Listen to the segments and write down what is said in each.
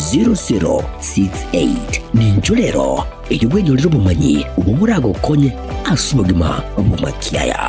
0068 ninjulero eyubwenyolero bumanyi ubumurago konye asubagima obumakiaya.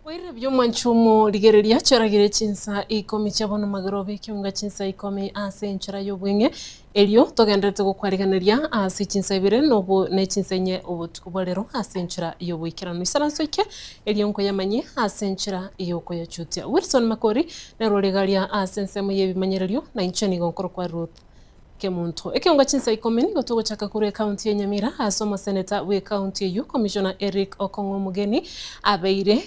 Waire by'omwanchumo ligereria charagire chinsa ikomi chabono magarobe kiunga chinsa ikomi ase enchara y'obwenge elio togendete gukwariganiria ase chinsa ibire nobo ne chinsa enye obutukubolero ase enchara y'obwikirano isaranso ike elio nko yamanye ase enchara y'oko yachutia Wilson Makori nerolegaria ase nsemo yebimanyererio na inchani gonkoro kwa Ruth Kemuntu ekiunga chinsa ikomi nigo tugochaka kure county ya Nyamira asoma senator we county yu commissioner Eric Okongo Mugeni abeire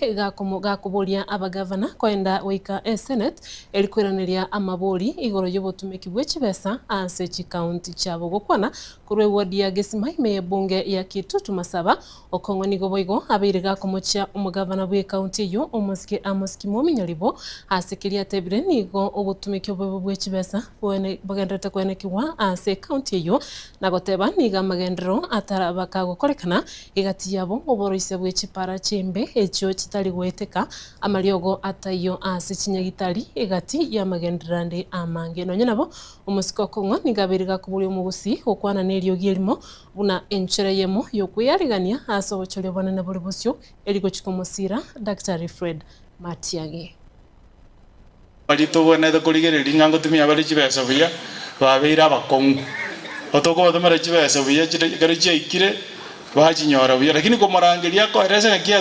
gakuboria abagavana kwenda wika senate elikwiraniria amabori igoro y'obutumiki bw'ekibesa ase chi county chabo gokwana kure ward ya Gesimai me bunge ya Kitutu Masaba Okongo nigo boigo abeire gakumocha umugavana we county yu omuski amuski mominyalibo asekiria tebire nigo obutumiki bw'ekibesa bwene bagendete kwenekiwa ase county yo nagoteba niga magendero atarabaka gukorekana igati yabo oboroise bw'ekipara chembe ekyo kitali gweteka amaliogo atayo ase chinyagitari igati ya magenderande amange nonye nabo omusiko kongo nigabiriga kubuli omugusi okwana nelio gilimo buna enchere yemo yokwiyarigania ase obochole bonene buli busyo eligo chikomusira Dr. Fred Matiage Palito bonene kuligereria ngango tumia bali chibesa buya babeira abakongo otoko batomera chibesa buya chigari chikire bachinyora buya lakini komorangeria ko erese ngakia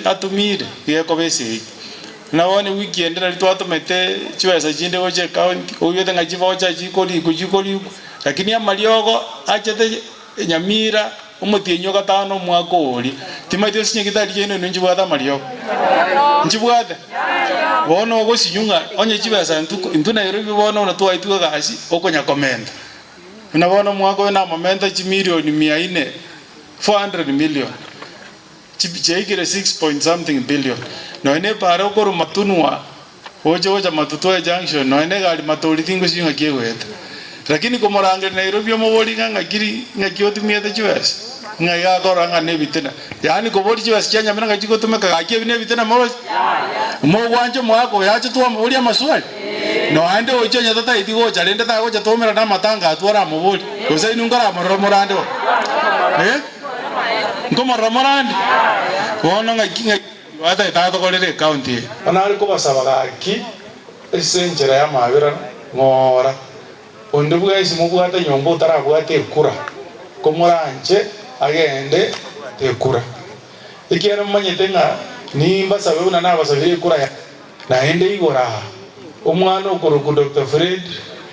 atumire yeko bese na wone weekend na twatomete chibesa chinde goche county oyete ngachivocha chikoli lakini amaliogo achete Nyamira omutienyo gatano mwaka oli timatio sinyigitari yeno njibwata maliogo njibwata bono gosinyunga onye chibesa ntu Nairobi bono na twaitwa gasi okonya komenda na bono mwako na momenta chi milioni 400 400 million chibichekire 6 point something billion no ene para okoro matunwa ojo matutoe junction no ene gali matori tingo sinyunga kieweta lakini komorange Nairobi omobori ngakiri ngakiotumia chibesa ngaya koranga nebitena yani kobori chibesa chanya mina ngachikotumeka gakie nebitena mo wanje mwako yache tuwa mubuli amaswali no ande ocho nyatata itigo chalende ta gocha tomera na matanga atwara mubuli usa inungara moromorande ngomoromorande bono ngakinga wata itato kolere county anali ko basaba gaki esenjera ya mabira ngora onde bwese mubwata nyombo tarabwate kura komoranje agende tekura ikiera manyete nga nimba sabe una nabasabire kura ya naende igora omwana okoroku Dr. Fred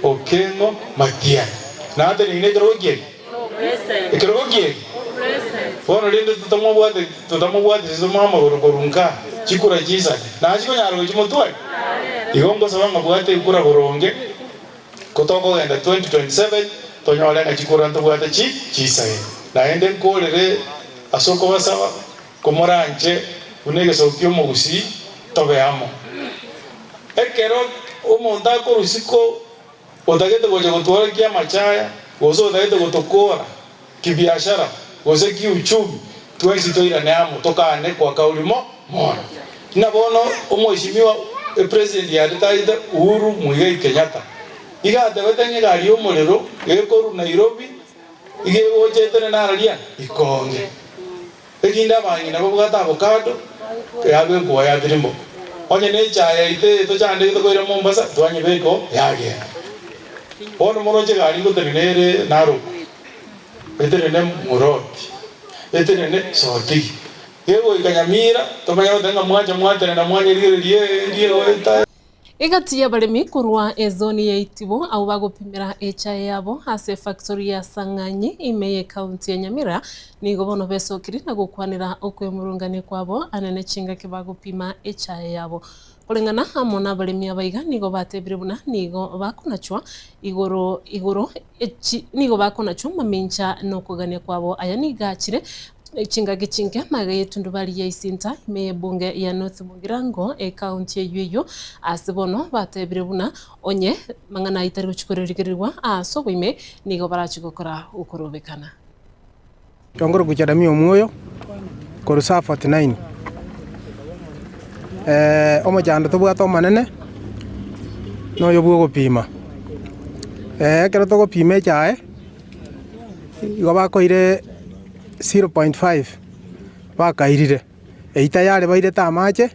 Okengo Matiang'i na ate nine kerogie bono lende tutamubwate sizomama korunka chikura chisa na chiko nyaro chimotwali igongo sabanga bwate ikura koronge kotoko genda 2027 tonyole na chikura ntobwate chisa naende nkolere asoko basaba komoranje unege sokyo mugusi tobeamo ekero omonta korusiko otagete goje gotwara kia machaya gozo otagete gotokora kibiashara goze kiuchumi twezi toira neamo tokane kwa kaulimo mono na bono omoishimiwa president ya retired Uhuru Muigai Kenyatta igate betenge gari omorero ekoru Nairobi ige goje tene nararia ikonge ekinda bangi nabo bugata avocado yabe ko ya dirimbo onye ne chaya ite to chande to koira Mombasa twanye beko yage ono moroje gari ko tenere naro etenene muroti etenene soti yego ikanyamira tomanya tenga mwanja na mwanya rie oita igati ya barimi kurwa ezoni ya Itibo au bagupimira echa yabo ase factory ya Sanganyi imeye county ya Nyamira nigo bono besokiri na gukwanira okwemurungane kwabo anene chinga kibagupima echa yabo kulingana amona barimi abaiga nigo batebire buna nigo bakunachwa igoro nigo bakunachwa mamincha no kugania kwabo aya nigachire chinga gichinge magaye tundubali ya isinta me bunge ya North Mugirango county yeyo asibono batebire buna onye mangana itari guchukorerwa asobime nigo barachigokora ukorobekana Tongoro kuchadamia omwoyo korusa 49 omo jando tobwato manene no yobugo gupima kero to gupime chae igo bakoire 0.5 bakairire eita yare baire tamache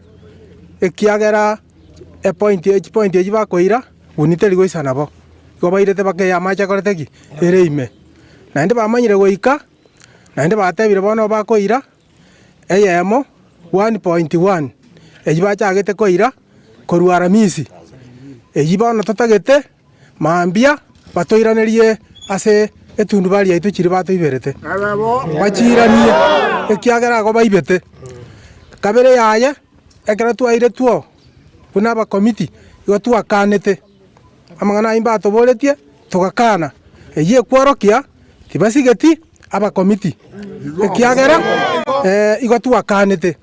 ekiagera point eji bakoira uniteri goisana bo igo baire te bake yamache koreteki ereime naende bamanyire goika naende batebire bono bakoira eyemo 1.1 eji bachagete koira korwara misi eji bono totagete mambia batoiranerie ase etundu bali yaitu chiri batoiberete bachiranie ekiagera go baibete kabere yaye ekera twaire tuo kuna ba committee igo twakanete amangana imba toboretie tugakana eyi ekworokia tibasigeti aba committee ekiagera igo twakanete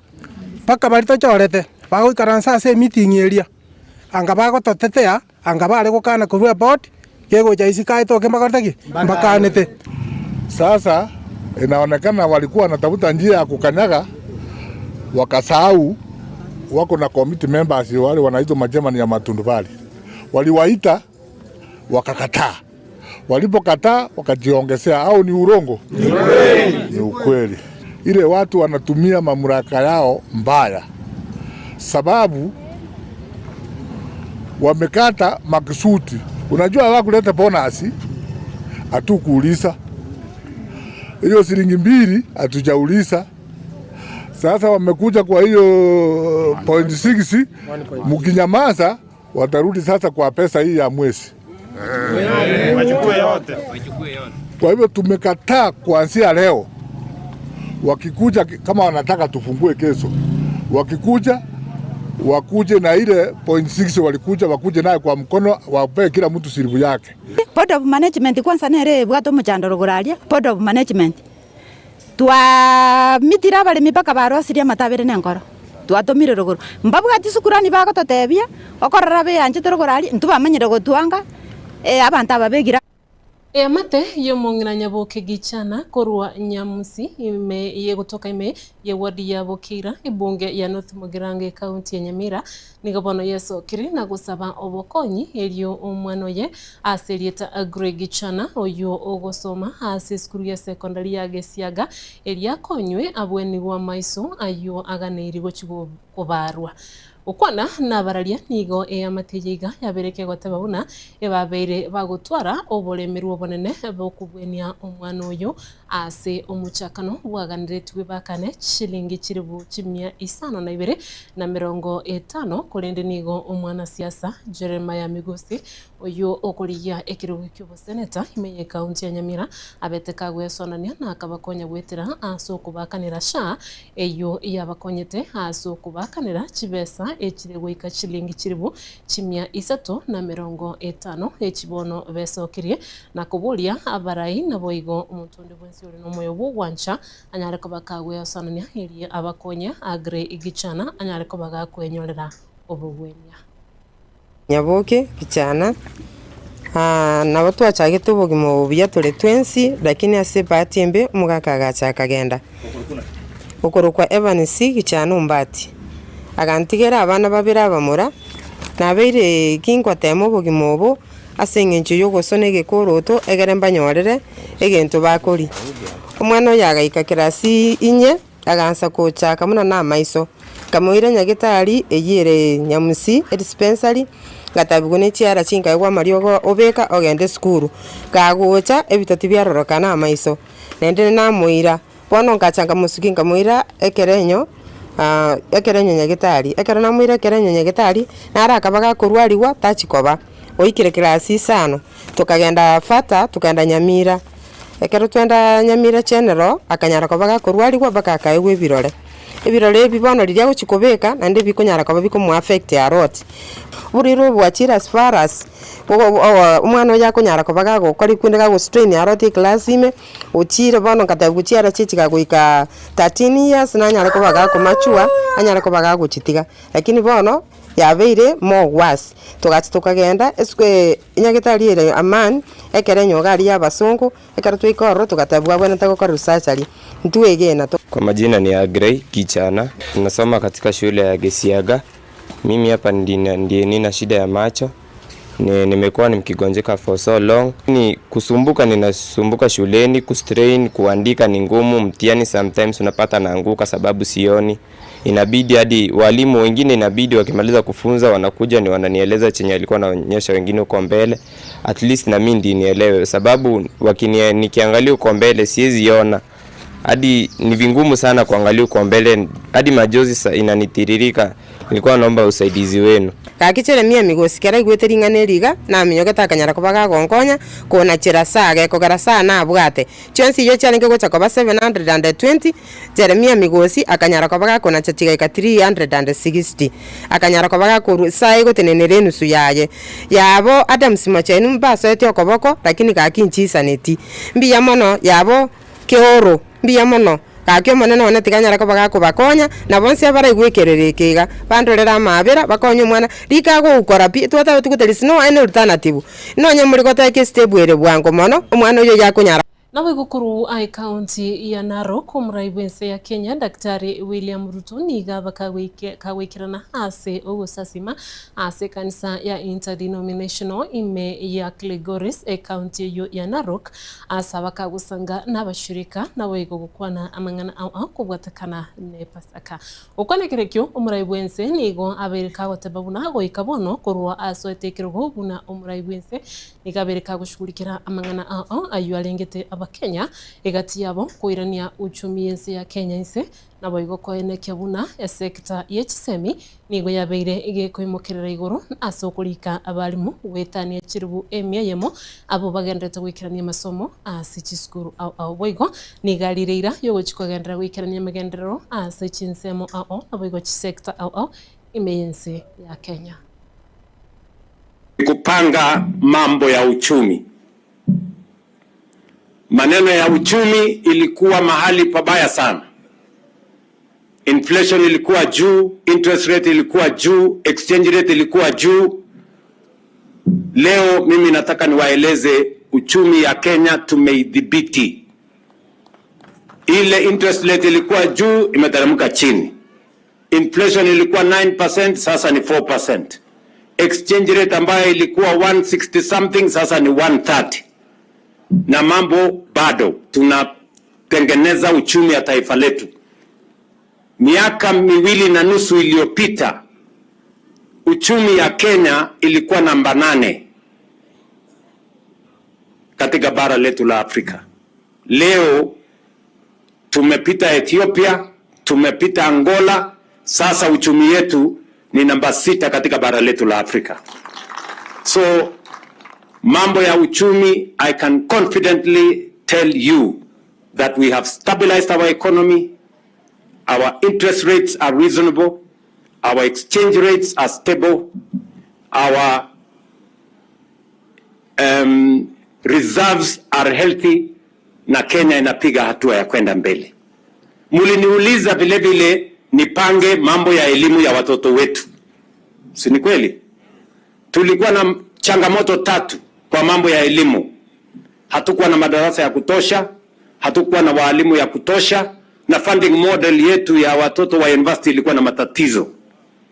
paka bali tochorete bagoikaransa ase meeting area anga bagototetea anga bare gukana kurwa board kego jaisi kai toke makartaki bakanete. Sasa inaonekana walikuwa wanatafuta njia ya kukanyaga wakasahau wako na committee members wale wanaitwa majemani ya matundubali. Waliwaita wakakataa. Walipokataa wakajiongezea au ni urongo? Ni ukweli. Ile watu wanatumia mamlaka yao mbaya. Sababu wamekata makusudi. Unajua hawakuleta bonus hatukuuliza. Hiyo shilingi 2 hatujauliza. Sasa wamekuja kwa hiyo 0.6 mkinyamaza watarudi sasa kwa pesa hii ya mwezi. Wachukue yote. Kwa hivyo tumekataa kuanzia leo. Wakikuja kama wanataka tufungue kesho. Wakikuja wakuje na ile 0.6 walikuja wakuje naye kwa mkono wape kila mtu siribu yake. Board of management kwanza nere bwato mchandoro guraria board of management twa mitira bali mipaka barosiria matabere nenkoro twatomire ruguru mbabwa tisukurani bako totebia okorara be anje torogorari ntubamenyere gotwanga abantu ababegira Mate yomongina nyaboke gichana korwa nyamusi ime ye kutoka ime ye wadi ya Bokira ibunge ya North Mugirango county ya Nyamira nigabono yeso kiri na gusaba obokonyi elio omwano ye aserieta agre gichana oyo ogosoma ase skuru ya secondary ya Gesiaga elia konywe abweni wa maiso ayo aganiri gochigo kubarwa ukwana nabararia nigo amategeka yabereke gotababuna ebabeire bagutwara obolemeru obonene bokubwenia omwana oyo ase omuchakano bwaganiretwe bakane shilingi chiribu 552 kurende nigo omwana siasa Jeremiah Migosi oyo okuriya ekirugo ky'obo seneta imenye county ya Nyamira abeteka gwesonania na akabakonya gwetera aso kubakanira sha eyo yabakonyete aso kubakanira chibesa ekirego ikachilingi chiribu 350 ekibono besokirie na kubulia abarai naboigo omuntunde bwensi uri nomoyobo wancha anyareko bakagwe osanania iri abakonya agre igichana anyareko bagakwenyorera obugwenya nyaboke gichana nabo twachagete obugimo buya tole twensi lakini ase batembe mugaka gachaka genda okorokwa Evansi gichana umbati agantigera abana babira bamura nabeire kinkwatemo obugimo obo ase ngencho yogosone gekoroto egere mbanyorere egento bakori omwana yagaika kirasi inye agansa kuchaka muno na maiso kamuire nyagitari eyire nyamusi dispensary gatabugune chiara chinka igwa mariogo obeka ogende skuru gagucha ebitoti byaroroka na maiso nende na muira bono ngachanga musuki ngamuira ekerenyo nyagitari ekero na muira ekerenyo nyagitari nara akabaga kurwariwa tachikoba oikire klasi sano tukagenda fata tukagenda Nyamira ekero twenda Nyamira general akanyara kobaga kurwariwa baka akaigwe ebirore bibono riria guchikobeka nande bikunyara koba bikomu affect ya rot buriro bwachira as far as umwana ya kunyara kobaga gukora ikwendega go strain ya rot class ime uchire bono kataguchiara chichika guika 13 years na nyara kobaga kumachua anyara kobaga guchitiga lakini bono yabeire more worse tukagenda eswe inyagitari ire aman ekerenyo gari ya basungu ekero twikoro tugatabwa bwana takokora research ali ntuegena to. Kwa majina ni Agrey Kichana, nasoma katika shule ya Gesiaga. Mimi hapa ndiye nina shida ya macho. Nimekuwa nikigonjeka for so long. Ni kusumbuka, ninasumbuka shuleni, kustrain, kuandika ni ngumu, mtihani sometimes unapata naanguka sababu sioni. Inabidi hadi walimu wengine inabidi wakimaliza kufunza wanakuja ni wananieleza chenye alikuwa anaonyesha wengine huko mbele. At least na mimi ndiye nielewe sababu nikiangalia huko mbele siweziona. Hadi ni vingumu sana kuangalia huko mbele, hadi majozi inanitiririka. Nilikuwa naomba usaidizi wenu. Kakichere mia migosi kera igwetering'aneriga na minyogeta akanyara kobaga gonkonya kona chira saga ekogara sana abwate chonsi yo chane gocha koba 720 Jeremia migosi akanyara kobaga kona chatiga ka 360 akanyara kobaga ku sai gotenenere nusu yaye yabo Adams machenu mbaso etyo koboko lakini kakinchisa neti mbiya mono yabo keoro mbiya mono kakyo monene one tiganyara kobaga kubakonya na bonse abara igwekererekega bandorera mabera bakonya mwana rikago ukora pi twata tukuteri no any alternative no nyamuri goteke stable bwango mono omwana uyo yakunyara nawe gukuru ai county ya Narok umraibense ya Kenya Daktari William Ruto niga bakawekirana ase ogosasima ase kanisa ya interdenominational ime ya Kilgoris county ya Narok asa bakagusanga n'abashirika nawe gukwana amangana au kubwatakana ne pasaka ukone kirekyo umraibense nigo abereka watababuna go ikabono kurwa aso etekirogo buna umraibense nigabereka gushugurikira amangana au ayu alengete Kenya egati yabo kuirania uchumi yense ya Kenya inse nabo igoko ene kyabuna ya sekta y'ekisemi nigo yabeire igekoimokerera iguru asokulika abalimu wetani chirubu emya yemo abo bagendete gwikirania masomo asichiskuru au boigo nigalireira yogo chikogendera gwikirania magenderero asichinsemo au aboigo chisekta au imeyense ya Kenya kupanga mambo ya uchumi. Maneno ya uchumi ilikuwa mahali pabaya sana. Inflation ilikuwa juu, interest rate ilikuwa juu, exchange rate ilikuwa juu. Leo mimi nataka niwaeleze uchumi ya Kenya tumeidhibiti. Ile interest rate ilikuwa juu imeteremka chini. Inflation ilikuwa 9%, sasa ni 4%. Exchange rate ambayo ilikuwa 160 something sasa ni 130. Na mambo bado tunatengeneza uchumi ya taifa letu. Miaka 2.5 iliyopita uchumi ya Kenya ilikuwa namba 8 katika bara letu la Afrika. Leo tumepita Ethiopia, tumepita Angola, sasa uchumi yetu ni namba 6 katika bara letu la Afrika. So mambo ya uchumi, I can confidently tell you that we have stabilized our economy, our interest rates are reasonable, our exchange rates are stable, our reserves are healthy, na Kenya inapiga hatua ya kwenda mbele. Muliniuliza vile vile nipange mambo ya elimu ya watoto wetu. Si ni kweli? Tulikuwa na changamoto 3 kwa mambo ya elimu. Hatukuwa na madarasa ya kutosha, hatukuwa na walimu ya kutosha, na funding model yetu ya watoto wa university ilikuwa na matatizo.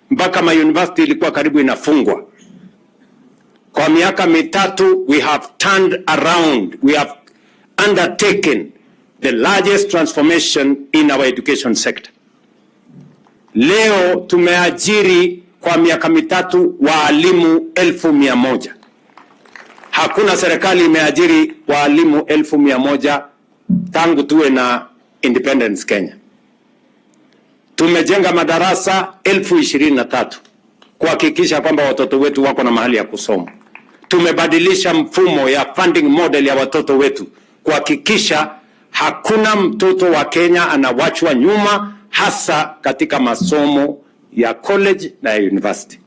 Mpaka ma university ilikuwa karibu inafungwa. Kwa miaka 3 we have turned around, we have undertaken the largest transformation in our education sector. Leo tumeajiri kwa miaka mitatu waalimu 1,100. Hakuna serikali imeajiri waalimu 1,100 tangu tuwe na independence Kenya. Tumejenga madarasa 23,000 kuhakikisha kwamba watoto wetu wako na mahali ya kusoma. Tumebadilisha mfumo ya funding model ya watoto wetu kuhakikisha hakuna mtoto wa Kenya anawachwa nyuma, hasa katika masomo ya college na university.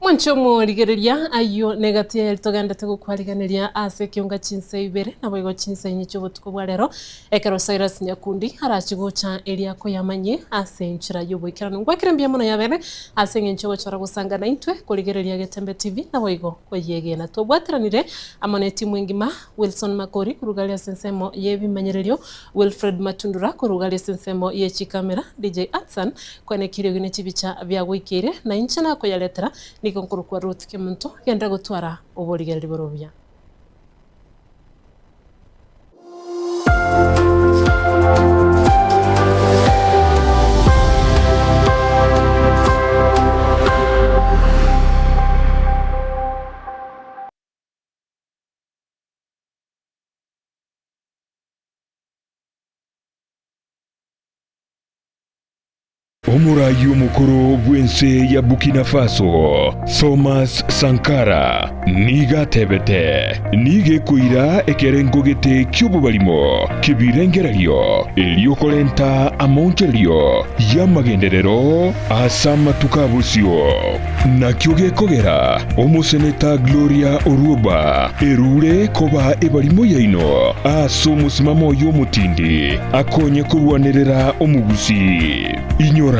Mwanchomo rigereria ayo negatia togandete gukwariganiria ase kiunga chinse ibere na boigo chinse nyicho botuko bwarero ekero Cyrus Nyakundi arachigocha eria ko yamanye ase nchira yoboikirano ngwakirambia muno yabere ase nyicho gochora gusanga na intwe kurigereria Getembe TV na boigo koyege na tobwatiranire amone timu ngima Wilson Makori kurugalia sensemo yebimanyererio Wilfred Matundura kurugalia sensemo yechi kamera DJ Atsan kone kirio gine chibicha bya gwikire na inchana ko yaletera konkuru kwa Ruth Kimuntu genda gutwara uburigereri borobya. Omurayi omukuru bwense ya Burkina Faso Thomas Sankara nigatebete nigekuira ekerengogete ky'obubalimo kibirengereryo eliokolenta amoncheryo yamagenderero asamatukabursyo nakyo gekogera omuseneta Gloria Oruoba erure koba ebalimo yaino asomusimamo y'omutindi akonye kurwanirira omugusi inyora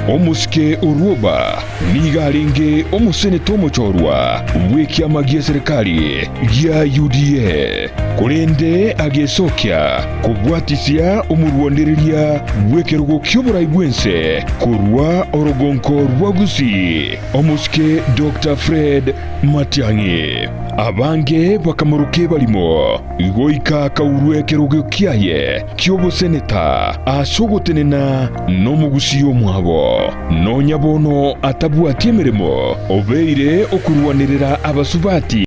omusike Oruoba nigalinge omuseneta omuchorwa bwekyama gya serikali gya UDA kulende agesokya kubwatisya omurwaniriria bwekerugo ky'oburayi bwense kurwa orogonko rwagusi omusike Dr. Fred Matiang'i abange bakamuruke balimo igoika kaurwe kerugo kyaye ky'obuseneta asogotenena n'omugusi omwabo nonyabono atabwati emirimo obeire okurwanirira abasubati